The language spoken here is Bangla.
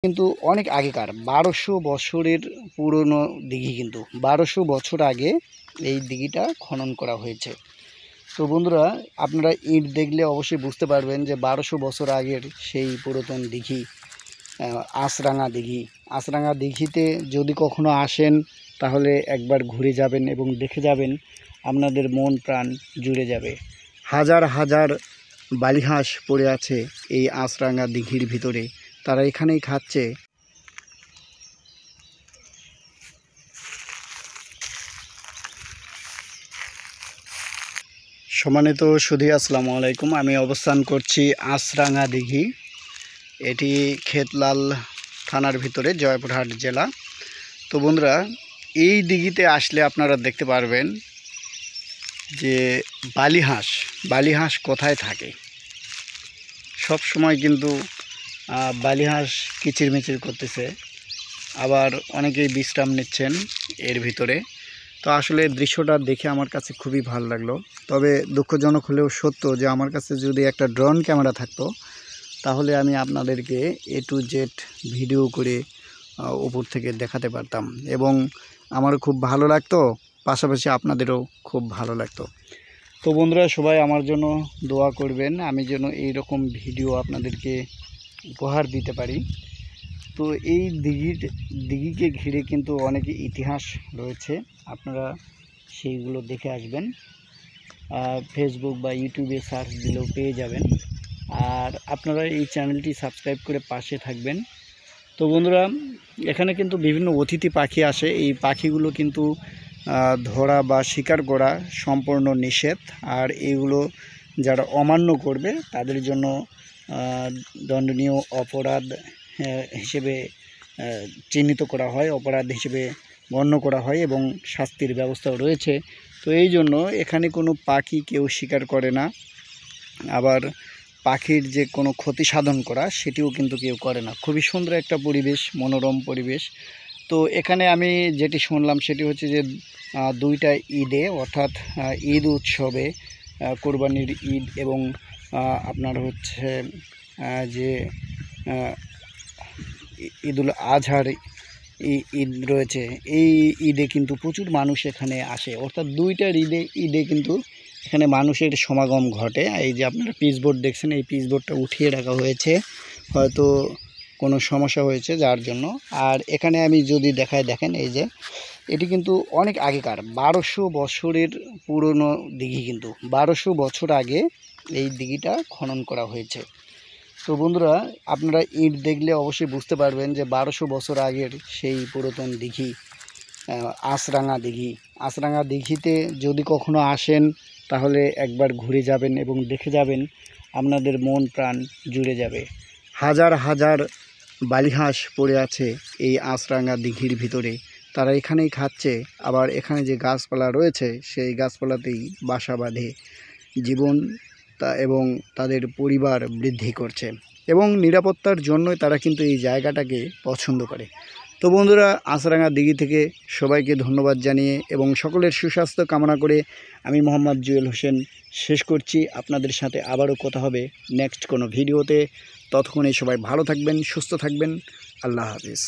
কিন্তু অনেক আগেকার ১২০০ বছরের পুরনো দিঘি। কিন্তু ১২০০ বছর আগে এই দিঘিটা খনন করা হয়েছে। তো বন্ধুরা, আপনারা ইট দেখলে অবশ্যই বুঝতে পারবেন যে ১২০০ বছর আগের সেই পুরাতন দিঘি, আঁচরাঙা দিঘি। আঁচরাঙা দিঘিতে যদি কখনো আসেন তাহলে একবার ঘুরে যাবেন এবং দেখে যাবেন, আপনাদের মন প্রাণ জুড়ে যাবে। হাজার হাজার বালিহাঁস পড়ে আছে এই আঁচরাঙা দিঘির ভিতরে, তারা এখানেই খাচ্ছে। সম্মানিত সুধী, আসসালামু আলাইকুম। আমি অবস্থান করছি আঁচরাঙা দিঘি। এটি খেতলাল থানার ভিতরে, জয়পুরহাট জেলা। তো বন্ধুরা, এই দিঘিতে আসলে আপনারা দেখতে পারবেন যে বালিহাঁস কোথায় থাকে। সব সময় কিন্তু বালিহাঁস কিচিরমিচির করতেছে, আবার অনেকেই বিশ্রাম নিচ্ছেন এর ভিতরে। তো আসলে দৃশ্যটা দেখে আমার কাছে খুবই ভালো লাগলো। তবে দুঃখজনক হলেও সত্য যে আমার কাছে যদি একটা ড্রোন ক্যামেরা থাকতো তাহলে আমি আপনাদেরকে A to Z ভিডিও করে উপর থেকে দেখাতে পারতাম, এবং আমারও খুব ভালো লাগতো, পাশাপাশি আপনাদেরও খুব ভালো লাগতো। তো বন্ধুরা, সবাই আমার জন্য দোয়া করবেন, আমি যেন এইরকম ভিডিও আপনাদেরকে উপহার দিতে পারি। তো এই দিঘিকে ঘিরে কিন্তু অনেক ইতিহাস রয়েছে, আপনারা সেইগুলো দেখে আসবেন। ফেসবুক বা ইউটিউবে সার্চ দিলেও পেয়ে যাবেন। আর আপনারা এই চ্যানেলটি সাবস্ক্রাইব করে পাশে থাকবেন। তো বন্ধুরা, এখানে কিন্তু বিভিন্ন অতিথি পাখি আসে। এই পাখিগুলো কিন্তু ধরা বা শিকার করা সম্পূর্ণ নিষেধ। আর এইগুলো যারা অমান্য করবে তাদের জন্য দণ্ডনীয় অপরাধ হিসেবে চিহ্নিত করা হয়, অপরাধ হিসেবে গণ্য করা হয়, এবং শাস্তির ব্যবস্থাও রয়েছে। তো এই জন্য এখানে কোনো পাখি কেউ শিকার করে না, আবার পাখির যে কোনো ক্ষতি সাধন করা সেটিও কিন্তু কেউ করে না। খুবই সুন্দর একটা পরিবেশ, মনোরম পরিবেশ। তো এখানে আমি যেটি শুনলাম সেটি হচ্ছে যে দুইটা ঈদে, অর্থাৎ ঈদ উৎসবে, কোরবানির ঈদ এবং আপনার হচ্ছে যে ঈদুল আজহার ঈদ রয়েছে, এই ঈদে কিন্তু প্রচুর মানুষ এখানে আসে। অর্থাৎ দুইটার ঈদে কিন্তু এখানে মানুষের সমাগম ঘটে। এই যে আপনারা পিচবোর্ড দেখছেন, এই পিচবোর্ডটা উঠিয়ে রাখা হয়েছে, হয়তো কোনো সমস্যা হয়েছে যার জন্য। আর এখানে আমি যদি দেখেন, এই যে এটি কিন্তু অনেক আগেকার ১২০০ বছরের পুরনো দিঘি। কিন্তু ১২০০ বছর আগে এই দিঘিটা খনন করা হয়েছে। তো বন্ধুরা, আপনারা ইট দেখলে অবশ্যই বুঝতে পারবেন যে ১২০০ বছর আগের সেই পুরাতন দিঘি, আঁচরাঙা দিঘি। আঁচরাঙা দিঘিতে যদি কখনো আসেন তাহলে একবার ঘুরে যাবেন এবং দেখে যাবেন, আপনাদের মন প্রাণ জুড়ে যাবে। হাজার হাজার বালিহাঁস পড়ে আছে এই আঁচরাঙা দিঘির ভিতরে, তারা এখানেই খাচ্ছে। আবার এখানে যে গাছপালা রয়েছে সেই গাছপালাতেই বাসা বাঁধে জীবন এবং তাদের পরিবার বৃদ্ধি করছে, এবং নিরাপত্তার জন্যই তারা কিন্তু এই জায়গাটাকে পছন্দ করে। তো বন্ধুরা, আঁচরাঙা দিঘি থেকে সবাইকে ধন্যবাদ জানিয়ে এবং সকলের সুস্বাস্থ্য কামনা করে আমি মোহাম্মদ জুয়েল হোসেন শেষ করছি। আপনাদের সাথে আবারও কথা হবে নেক্সট কোনো ভিডিওতে। ততক্ষণে সবাই ভালো থাকবেন, সুস্থ থাকবেন। আল্লাহ হাফিজ।